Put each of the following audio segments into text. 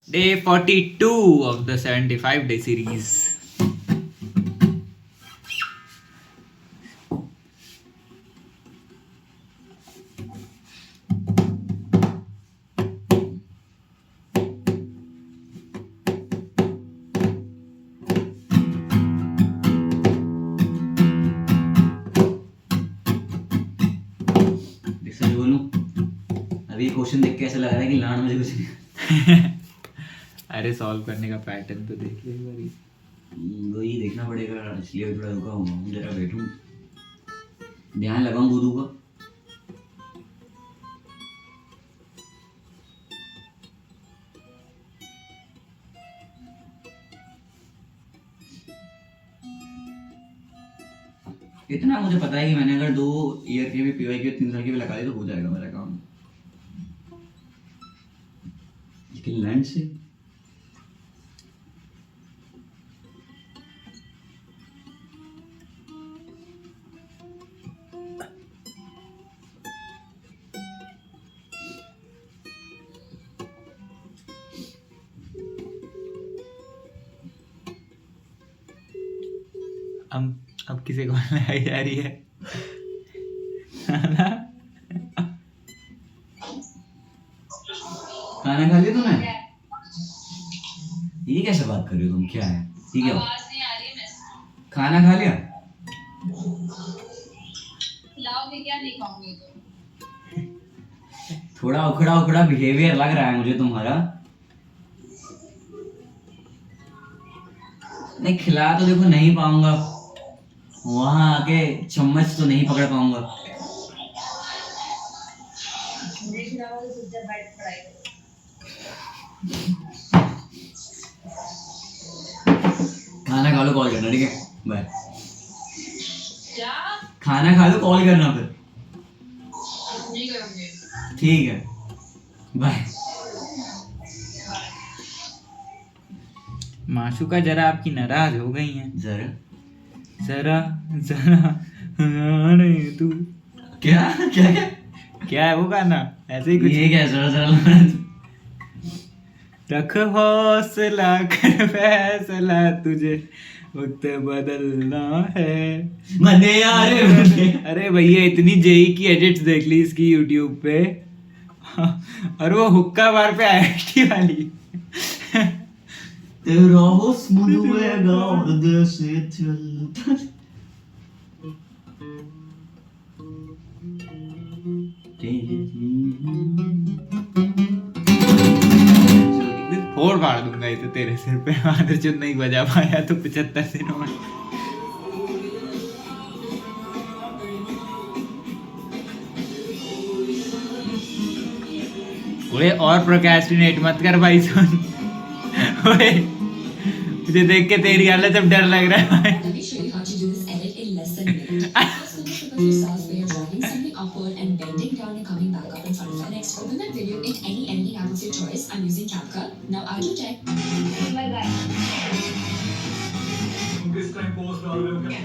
Day 42 of the 75-day series. अभी question देख के ऐसा लग रहा है कि लान मुझे कुछ नहीं अरे सॉल्व करने का पैटर्न तो देख ले एक बारी। वही देखना पड़ेगा, इसलिए थोड़ा रुका हूँ, जरा बैठूं, ध्यान लगाऊं गुरु का। इतना मुझे पता है कि मैंने अगर 2 ईयर के भी पीवाई के 3 साल के भी लगा दी तो हो जाएगा मेरा काम। लेकिन लैंड से अब किसे कॉल लगाई जा रही है? खाना खा लिया तूने? ये कैसे बात कर रही हो तुम? क्या है? ठीक है, आवाज नहीं आ रही है मेरे। खाना खा लिया? खिलाओगे क्या? नहीं खाऊंगी तो। थोड़ा उखड़ा उखड़ा बिहेवियर लग रहा है मुझे तुम्हारा। नहीं खिला तो देखो नहीं पाऊंगा, वहां आके चम्मच तो नहीं पकड़ पाऊंगा। खाना खा लो, कॉल करना, ठीक है? बाय। क्या? खाना खा लो, कॉल करना फिर। नहीं करूंगी। ठीक है, बाय। माशुका जरा आपकी नाराज हो गई हैं। जरा जरा जरा अरे तू क्या क्या क्या क्या है वो गाना? ऐसे ही कुछ। ये क्या? जरा जरा रख हौसला कर फैसला, तुझे वक्त बदलना है। मने यार मने। अरे भैया इतनी जेई की एडिट्स देख ली इसकी यूट्यूब पे। और वो हुक्का बार पे आईटी वाली। तेरा हुस्न दुएगा और देश चलता। फोड़ फाड़ दूंगा इसे तेरे सिर पे। आदर चुन नहीं बजा पाया तो 75 दिनों में। ओए और प्रोक्रेस्टिनेट मत कर भाई, सुन। ओए मुझे देख के तेरी हालत अब डर लग रहा है। Let me show you how to do this edit in less than a minute. First, focus yourself where you're dragging something upward and bending down and coming back up in front of it. Next, open that video in any editing app of your choice. I'm using CapCut. Now, add your text. My guy. This time post डाल रहे हो क्या?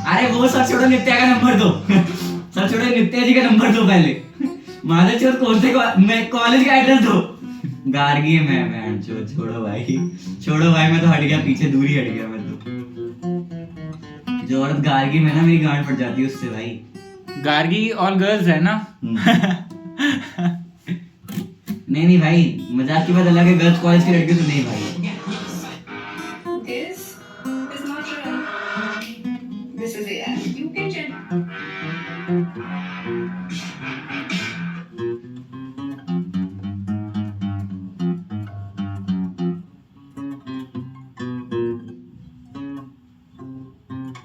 अरे वो sir छोड़ो, नित्या का number दो। Sir छोड़ो, नित्या जी का नंबर दो पहले। माधव चौथ कौन से मैं कॉलेज का एड्रेस दो। गार्गी है मैं छोड़ो भाई, छोड़ो भाई, मैं तो हट गया पीछे, दूर ही हट गया मैं तो। जो औरत गार्गी में ना मेरी गांड फट जाती है उससे भाई। गार्गी ऑल गर्ल्स है ना? नहीं भाई, मजाक की बात अलग है, गर्ल्स कॉलेज की लड़की तो नहीं भाई। This is not real. This is AI. You can check.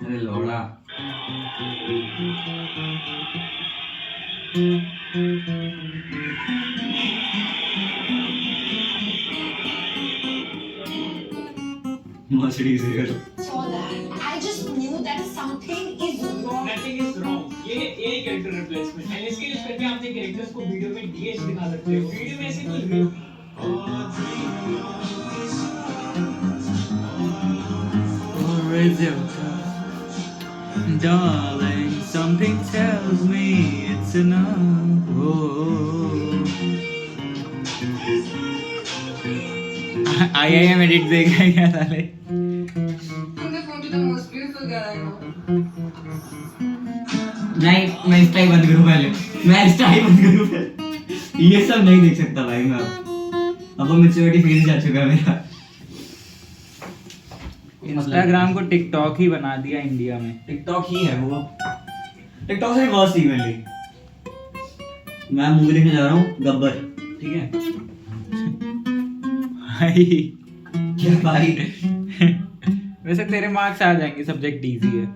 अरे लौड़ा, मछली से Saw that. I just knew that something is wrong. Thing is wrong. ये है ए कैरेक्टर रिप्लेसमेंट एंड इसके यूज करके आप अपने कैरेक्टर्स को वीडियो में डीएच दिखा सकते हो। वीडियो में ऐसे कोई real- Or is it darling, something tells me it's enough. IIM edit देखा क्या साले? On the phone to the most beautiful girl I know. नहीं, मैं इंस्टा ही बंद करूँ पहले। मैं इंस्टा ही बंद करूँ पहले। ये सब नहीं देख सकता भाई मैं अब वो मैच्योरिटी फेज जा चुका है मेरा। इंस्टाग्राम को टिकटॉक ही बना दिया इंडिया में। टिकटॉक ही है वो। टिकटॉक से बहुत सीख मिली। मैं मूवी देखने जा रहा हूँ गब्बर, ठीक है? भाई क्या भाई? वैसे तेरे मार्क्स आ जाएंगे, सब्जेक्ट इजी है।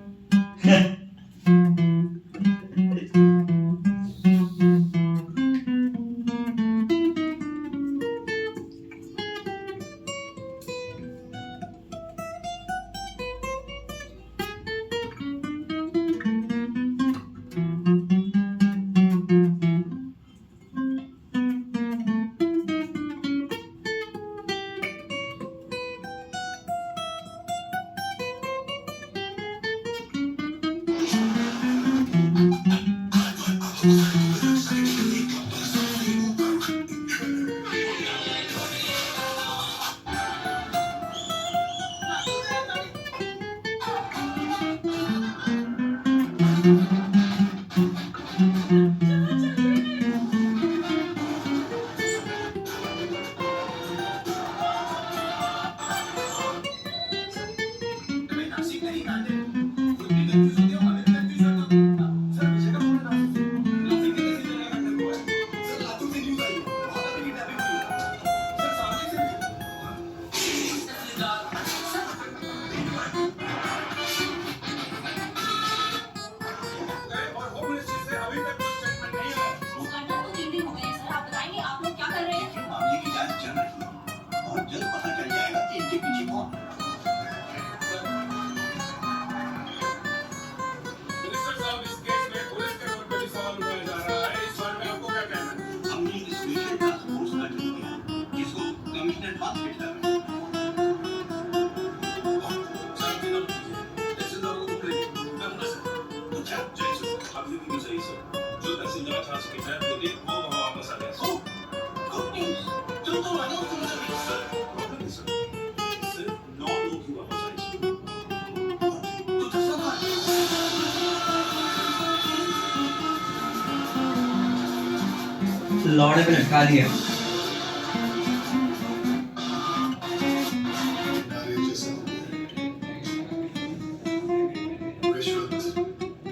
लौड़े पे लटका दिया।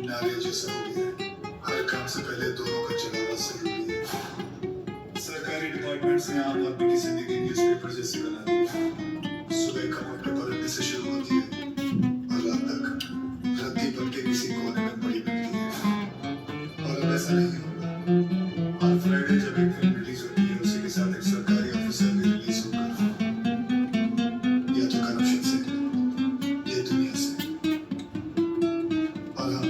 नारियल जैसा हो गया है। हर काम से पहले दोनों का चलाना सही है। सरकारी डिपार्टमेंट्स ने आम आदमी की जिंदगी न्यूज़पेपर जैसी बना दी है। सुबह खबर पे पलटने से शुरू होती है और रात तक रद्दी बन के किसी कोने में पड़ी मिलती है। और अब ऐसा नहीं होगा। हर फ्राइडे जब एक फिल्म रिलीज होती है उसी के साथ एक सरकारी ऑफिसर भी रिलीज होगा, या तो करप्शन से या दुनिया से। और हाँ,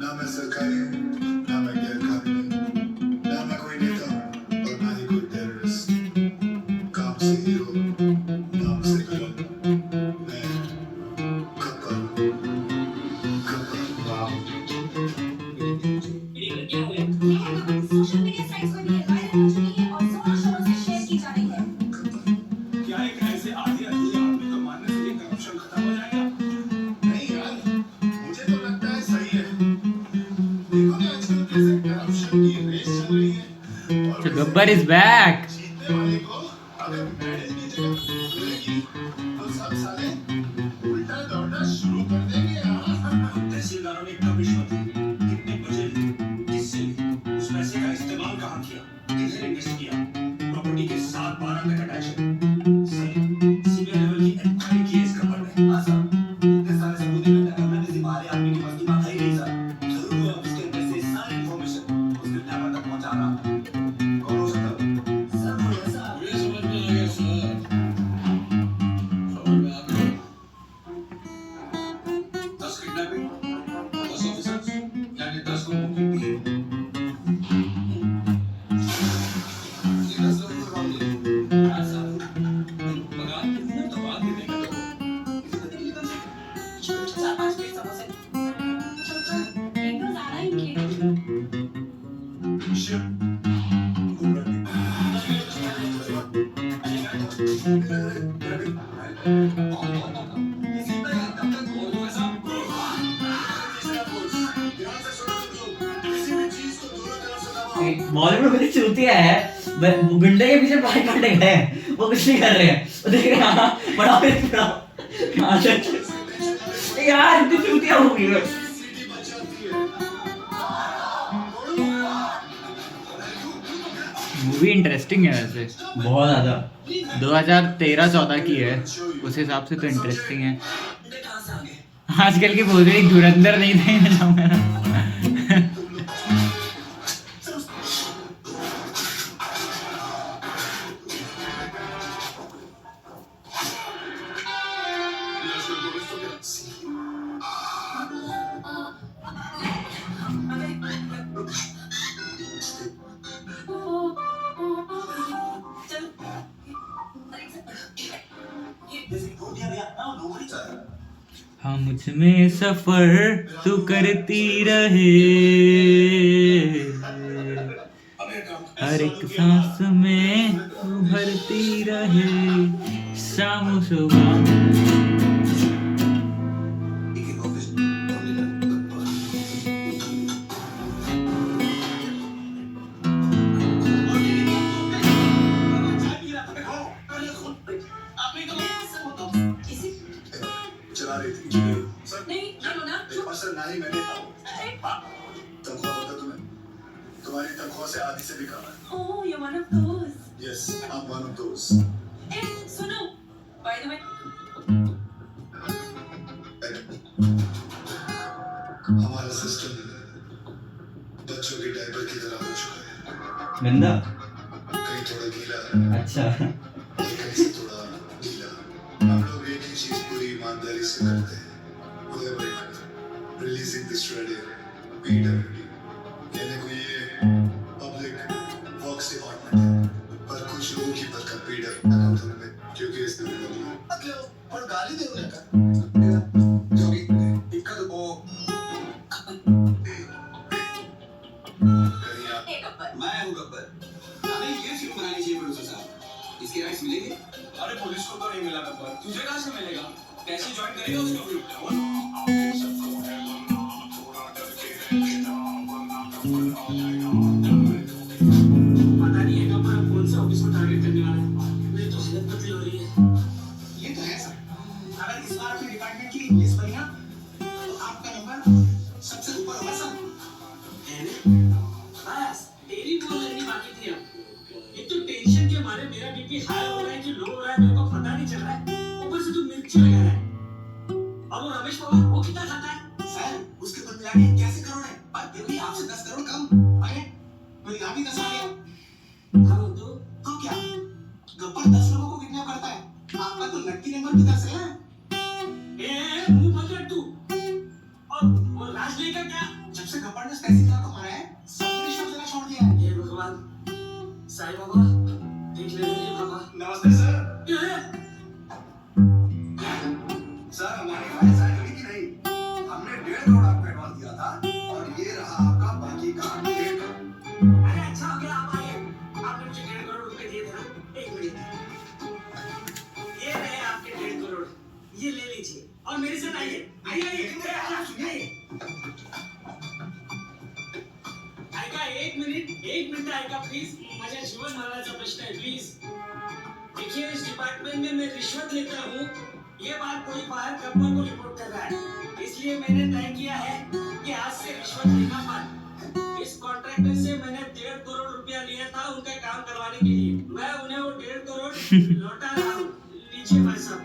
ना मैं सरकारी हूँ, ना मैं गैर कानूनी हूँ, ना मैं कोई नेता हूँ और ना ही कोई टेररिस्ट। काम से हीरो, नाम से विलन। मैं गब्बर हूँ। गब्बर। सोशल मीडिया साइट्स पर भी वायरल हो चुकी है और जोरों शोरों से शेयर की जा रही है। क्या एक ऐसे आधी अधूरी आदमी को मारने से ये करप्शन खत्म हो जाएगा? नहीं यार, मुझे तो लगता है सही है। देखो ना आजकल कैसे करप्शन की रेस चल रही है। और So Gabbar is back. जीतने वाले को अगर मेडल की जगह मिलेगी तो सब साले उल्टा दौड़ना शुरू कर देंगे यार। तहसीलदारों ने कब रिश्वत ली? कितने बचे ली? किससे ली? उस पैसे का इस्तेमाल कहाँ किया? किसने इन्वेस्ट किया? प्रॉपर्टी के साथ 12 तक अटैच है। सही, सीनियर लेवल की इंक्वायरी की है इस खबर में। हाँ सर, इतने सारे सबूत मिलते हैं, मैंने किसी बाहरी आदमी की बस की बात है ही नहीं सर। जरूर वो ऑफिस के अंदर से सारी इंफॉर्मेशन उस किडनैपर तक पहुंचाना। कौन हो सकता है? सर वो ऐसा मुझे समझ में आ गया सर। समझ में आ गया। 10 किडनैपिंग, 10 एकदम ज्यादा ही बॉलीवुड में चूतिया है, गुंडे के पीछे पाई काटे गए हैं, वो कुछ नहीं कर रहे हैं, वो देख रहे हैं हाँ, बढ़ाओ यार इतनी चूतिया हो गई है। मूवी इंटरेस्टिंग है वैसे, बहुत ज्यादा 2013-14 की है, उस हिसाब से तो इंटरेस्टिंग है। आजकल की भोजड़ी धुरंधर नहीं थे मैं जाऊंगा ना। हाँ मुझ में सफर तू करती रहे, हर एक सांस में तू भरती रहे, शाम सुबह। चला रही थी सर। नहीं ये लो ना सर ना ही मैंने तनख्वाह पता तुम्हें, तुम्हारी तनख्वाह से आधी से भी कम है। Oh you one of those yes I am one of those. ए सुनो बाय द वे हमारा सिस्टम बच्चों के डायपर की तरह हो चुका है, गंदा। कहीं थोड़ा गीला अच्छा कहीं से थोड़ा गीला। हम लोग एक ही चीज पूरी ईमानदारी से करते हैं, रिलीजिंग दिस रेडियो PWD, कहने को ये पब्लिक वर्क्स डिपार्टमेंट है, पर कुछ लोगों की बरकत PWD में, क्योंकि इस दिन मतलब पर गाली दे उन्हें का जोगी इक्का तो वो एक अपर मैं हूँ गब्बर। हमें ये फिल्म बनानी चाहिए प्रोड्यूसर साहब, इसके राइट्स मिलेंगे? अरे पुलिस को तो नहीं मिला गब्बर, तुझे कहाँ से मिलेगा? कैसे ज्वाइन करेगा उसको फिल्म? पता नहीं है गब्बर अब कौन सा ऑफिस को टारगेट करने वाला है। मेरी तो हालत बदली हो रही है। ये तो है सर, अगर इस बार अपने डिपार्टमेंट की लिस्ट बनी ना तो आपका नंबर सबसे ऊपर होगा सर। बस तेरी बोल लेनी बाकी थी अब। एक तो टेंशन के मारे मेरा बीपी हाई हो रहा है कि लो हो रहा है, मेरे को पता नहीं चल रहा है। ऊपर से तू मिर्ची लगा रहा है। और वो रमेश पवार वो कितना खाता है? सर उसके कुल मिला के 81 करोड़ है, और फिर भी आपसे 10 करोड़ कम। अरे मेरी गाड़ी 10 आ गया। हाँ तो क्या गब्बर 10 लोगों को किडनैप करता है, आपका तो लकी नंबर भी 10 है। ए मुंह बंद रख तू। और वो राजनयिक का क्या? जब से गब्बर ने 87 लाख कमाया है, सबने रिश्वत देना छोड़ दिया है। हे भगवान, साईं बाबा देख ले मेरे बाबा। नमस्ते सर। सर हमारे खाने साइकिल की नहीं, हमने 1.5 करोड़ आपको एडवांस दिया था, और ये रहा आपका बाकी का 1 करोड़। अरे अच्छा हो गया आप आए, आपने मुझे 1.5 करोड़ रुपए दिए थे ना। एक मिनट, ये रहे आपके 1.5 करोड़, ये ले लीजिए और मेरे साथ आइए। आइए सुनिए। ऐका एक मिनिट ऐका प्लीज, माझ्या जीवन मरणाचा प्रश्न है प्लीज। देखिए इस डिपार्टमेंट में मैं रिश्वत लेता हूँ, ये बात कोई बाहर गब्बर को रिपोर्ट कर रहा है, इसलिए मैंने तय किया है कि आज से रिश्वत लेना बंद। इस कॉन्ट्रैक्टर से मैंने 1.5 करोड़ रुपया लिया था उनका काम करवाने के लिए, मैं उन्हें वो 1.5 करोड़ लौटा रहा हूँ। लीजिए भाई साहब।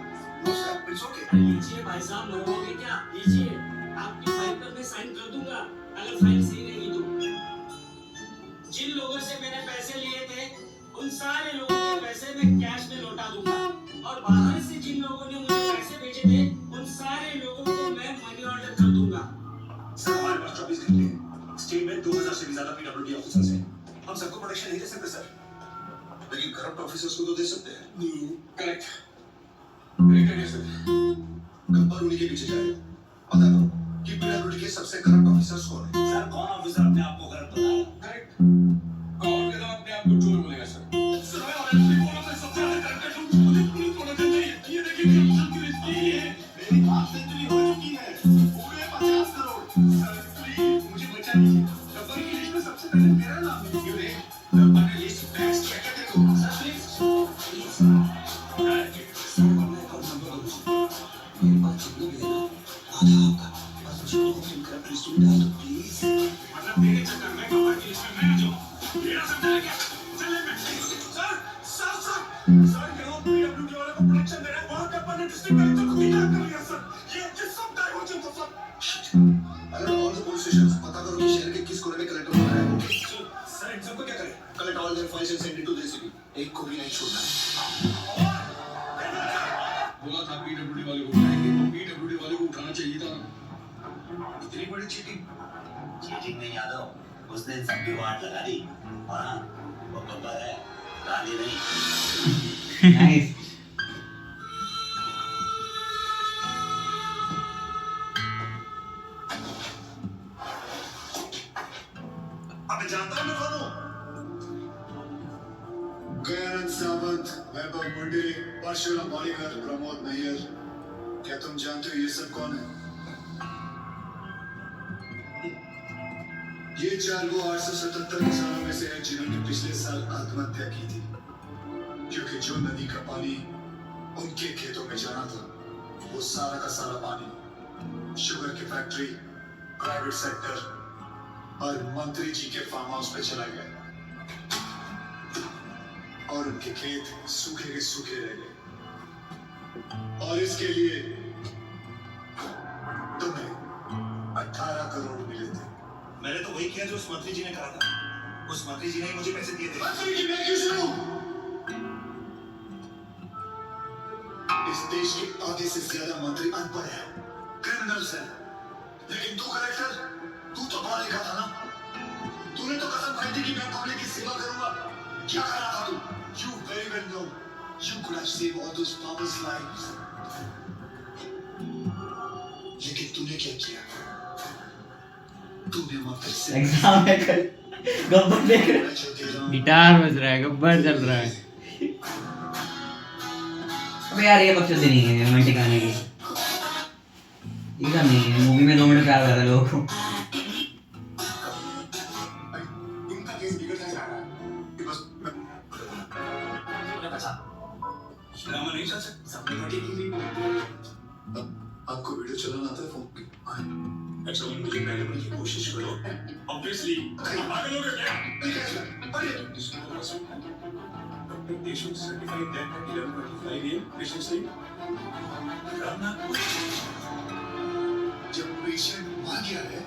लीजिए भाई साहब, मरवाओगे क्या? लीजिए, आपकी फाइल पर मैं साइन कर दूंगा अगर फाइल सही रहेगी तो। जिन लोगों से मैंने पैसे लिए थे उन सारे लोगों के पैसे मैं कैश में लौटा दूंगा, और बाहर से जिन लोगों ने मुझे पैसे भेजे थे उन सारे लोगों को मैं मनी ऑर्डर कर दूंगा। सर हमारे पास 24 घंटे हैं, स्टेट में 2000 से भी ज्यादा PWD ऑफिसर्स हैं, हम सबको प्रोटेक्शन नहीं दे सकते सर, लेकिन करप्ट ऑफिसर्स को तो दे सकते हैं। करेक्ट कैसे गब्बर उन्हीं के पीछे जाएगा, पता करो। कि पीडब्ल्यूडी के सबसे करप्ट ऑफिसर्स कौन है। सर कौन ऑफिसर अपने आप को करप्ट बताया? करेक्ट। कौन के तो अपने आप को चोर बोलेगा सर। सर मैं ऑनेस्टली बोल रहा हूं, सबसे ज्यादा करप्टेड हूं। मुझे पुलिस होना चाहिए। ये देखिए करप्शन की लिस्ट ये मेरी हाफ सेंचुरी हो चुकी है, पूरे 50 करोड़। सर प्लीज मुझे बचा लीजिए। गब्बर की लिस्ट में सबसे पहले मेरा नाम है। क्यों रे? गब्बर ने लिस्ट टैक्स चेक करके दो। सर प्लीज प्लीज सर मैं अकाउंट नंबर दूं। मेरे पास जितना भी है ना आधा आपका, बस उसको तुम करप्ट लिस्ट में डाल दो प्लीज। मतलब मेरे चक्कर में गब्बर की लिस्ट में मैं आ जाऊं, मेरा सब चले क्या? चले मैं सर सर सर सर यहाँ पीडब्ल्यूडी वाले को प्रोटेक्शन दे रहे हैं, वहाँ गब्बर ने डिस्ट्रिक्ट कलेक्टर को किडनैप कर लिया सर। ये सब डाइवर्जन था सर। अगर ऑल द पुलिस स्टेशंस पता करो कि शहर के किस कोने में कलेक्टर बना है। ओके सर इन सबको क्या करें? Collect all their files and send it to the ACP. एक को भी नहीं छोड़ना। बोला था पीडब्ल्यूडी वाले को उठाएंगे, तो पीडब्ल्यूडी वाले को उठाना चाहिए था। इतनी बड़ी चीटिंग नहीं यादव, उसने सबकी वाट लगा दी। हाँ वो गब्बर है, गाली नहीं। नाइस। अबे जानता है मैं कौन हूँ? गयानंद सावंत, वैभव मुंडे, परशुराम वालीकर, प्रमोद नैयर। क्या तुम जानते हो ये सब कौन है? ये चार वो 877 किसानों में से है जिन्होंने पिछले साल आत्महत्या की थी, क्योंकि जो नदी का पानी उनके खेतों में जाना था वो सारा का सारा पानी शुगर की फैक्ट्री, प्राइवेट सेक्टर और मंत्री जी के फार्म हाउस पे चला गया और उनके खेत सूखे के सूखे रह गए। और इसके लिए तुम्हें 18 करोड़ मिले थे। मैंने तो वही किया जो उस मंत्री जी ने कहा था। उस मंत्री जी ने ही मुझे पैसे दिए थे। मंत्री की मैं क्यों सुनूं? इस देश के आधे से ज्यादा मंत्री अनपढ़ हैं, क्रिमिनल्स हैं। लेकिन तू कलेक्टर, तू तो पढ़ा लिखा था ना? तूने तो कसम खाई थी कि मैं पब्लिक की सेवा करूंगा। क्या कर रहा था तू? You very well know you could have saved all those farmers' lives. लेकिन तूने क्या किया? तूने मंत्री से एग्जाम है कल, गब्बर देख रहे। मैं जो दे रहा हूं, गिटार बज रहा है, गब्बर चल रहा है। अबे यार ये बकचोदी नहीं है रोमांटिक गाने की। ये गाना नहीं है, मूवी में 2 मिनट प्यार लगा लोगों को। इनका केस बिगड़ता जा रहा है। कि बस ड्रामा नहीं चल सकता, सबने पार्टी की थी। आपको वीडियो चलाना आता है फोन पे? अच्छा मुझे पहले बोलने की कोशिश करो। ऑब्वियसली पागल हो गए क्या? Patient certified that at 11:25 AM. Patient sleep. जब पेशेंट मर गया है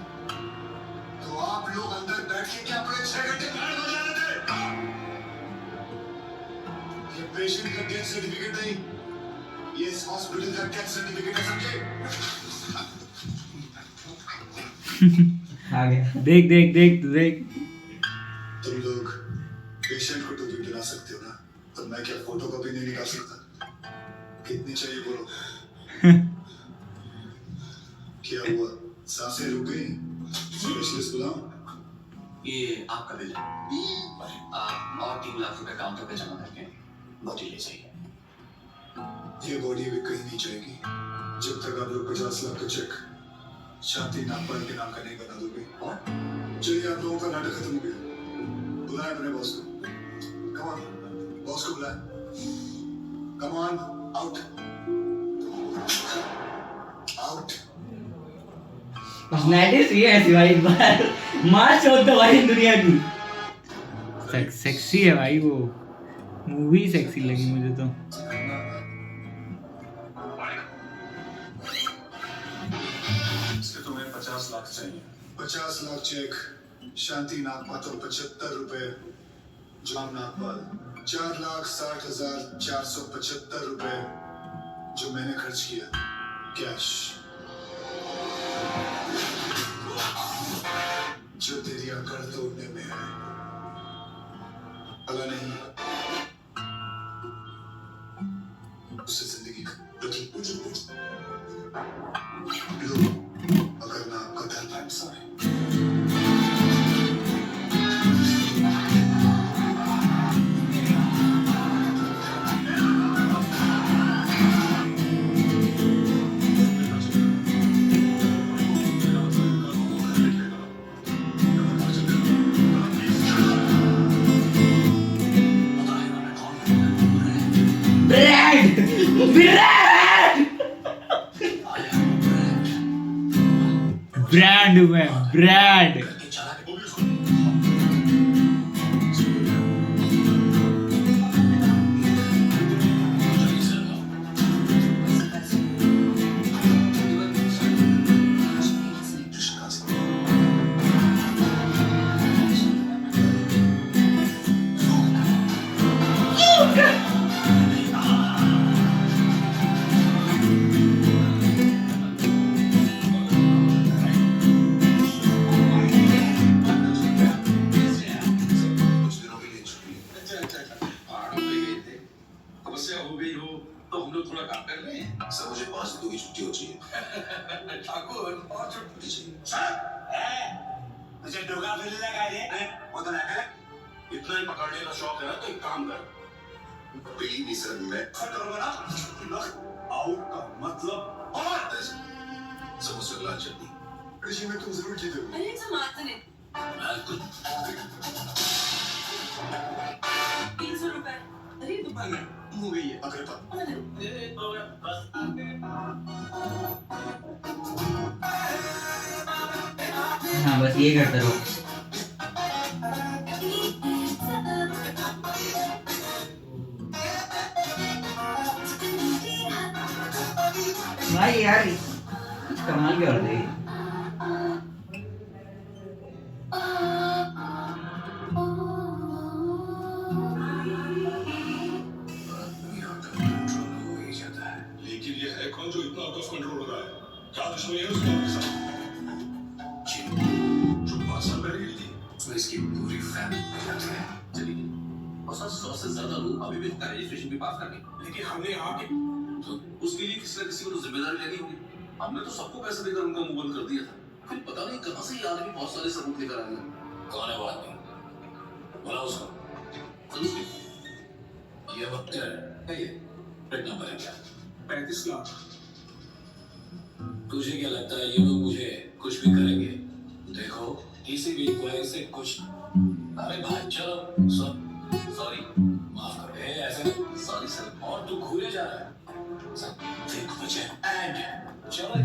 तो आप लोग अंदर बैठ के क्या पूरे 6 घंटे गार्ड बजा रहे थे? ये पेशेंट का डेथ सर्टिफिकेट नहीं, ये इस हॉस्पिटल का डेथ सर्टिफिकेट है, समझे? आ गया। देख देख देख देख। तुम लोग पेशेंट को तो गिरा सकते हो ना, तो मैं क्या फोटो कॉपी नहीं निकाल सकता? कितनी चाहिए बोलो? क्या हुआ? सांसें रुक गई? स्पेशलिस्ट बुलाऊं? ये आपका बिल है। आप और 3 लाख रुपए काउंटर पे जमा करके बॉडी ले जाइए। ये बॉडी भी कहीं नहीं जाएगी जब तक आप लोग 50 लाख का चेक शांति नागपाल के नाम का नहीं बना दोगे। चलिए आप लोगों का नाटक खत्म हो गया। बुलाएं अपने बॉस को। कम ऑन, बॉस को बुलाएं। Come on, out out. Personality ये ऐसी भाई, एक बार मार छोड़ दो भाई दुनिया की। सेक्सी है भाई वो, मूवी सेक्सी लगी मुझे तो। इसके तुम्हें 50 लाख चाहिए। 50 लाख चेक शांति नागपाल तो 75 रुपए, जाम नागपाल 4,60,475 रुपए जो मैंने खर्च किया कैश, जो तेरी अकड़ तोड़ने में है। अगर नहीं उससे जिंदगी लो, अगर बदल पाए सारे ब्रैंड ब्रैंड ब्रांड हुआ है, ब्रांड। समस्या हो गई हो तो हम लोग थोड़ा काम कर लें। सर मुझे 5 दिनों की छुट्टी हो चाहिए ठाकुर और छुट्टी चाहिए। तुझे डोगा फिरने लगा ये वो तो ना कर। इतना ही पकड़ने का शौक है ना तो एक काम कर। बिलीव नहीं सर मैं करूंगा ना आउट का मतलब और समोसे लाल चटनी ऋषि में तुम जरूर जीतोगे अरे समाधान है मैं कुछ 300 रुपए अरे हो गई है अगर पा हाँ बस ये करते रहो। भाई यार कमाल क्या होता है। लेकिन ये है कौन जो इतना आउट ऑफ कंट्रोल हो रहा है? क्या दुश्मनी है उसके साथ? जो 5 साल पहले गिरी थी उसमें इसकी पूरी फैमिली चली गई और 100 से ज्यादा लोग अभी भी उसका रजिस्ट्रेशन भी पास कर गए। लेकिन हमने यहाँ के तो उसके लिए किसी न किसी को तो जिम्मेदारी लेनी होगी। हमने तो सबको पैसे देकर उनका मुंह बंद कर दिया था। फिर पता नहीं कहाँ से ये आदमी बहुत सारे सबूत लेकर आ गया। कौन है वो आदमी? बुला उसको। ये वक्त है ये पेट नंबर है क्या? 35 लाख। तुझे क्या लगता है ये लोग मुझे कुछ भी करेंगे? देखो किसी भी इंक्वायरी से कुछ। अरे भाई चलो सॉरी माफ करो ऐसे सॉरी सर और तू घूरे जा रहा है सर दिग्विजय एंड चलो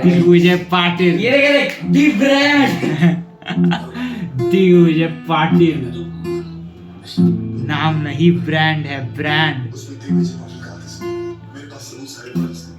दिग्विजय पाटिल। ये देख दी ब्रांड दिग्विजय पाटिल नाम नहीं, ब्रांड है, ब्रांड। उसमें दिग्विजय पाटिल का आदेश मेरे पास सबूत सारे पास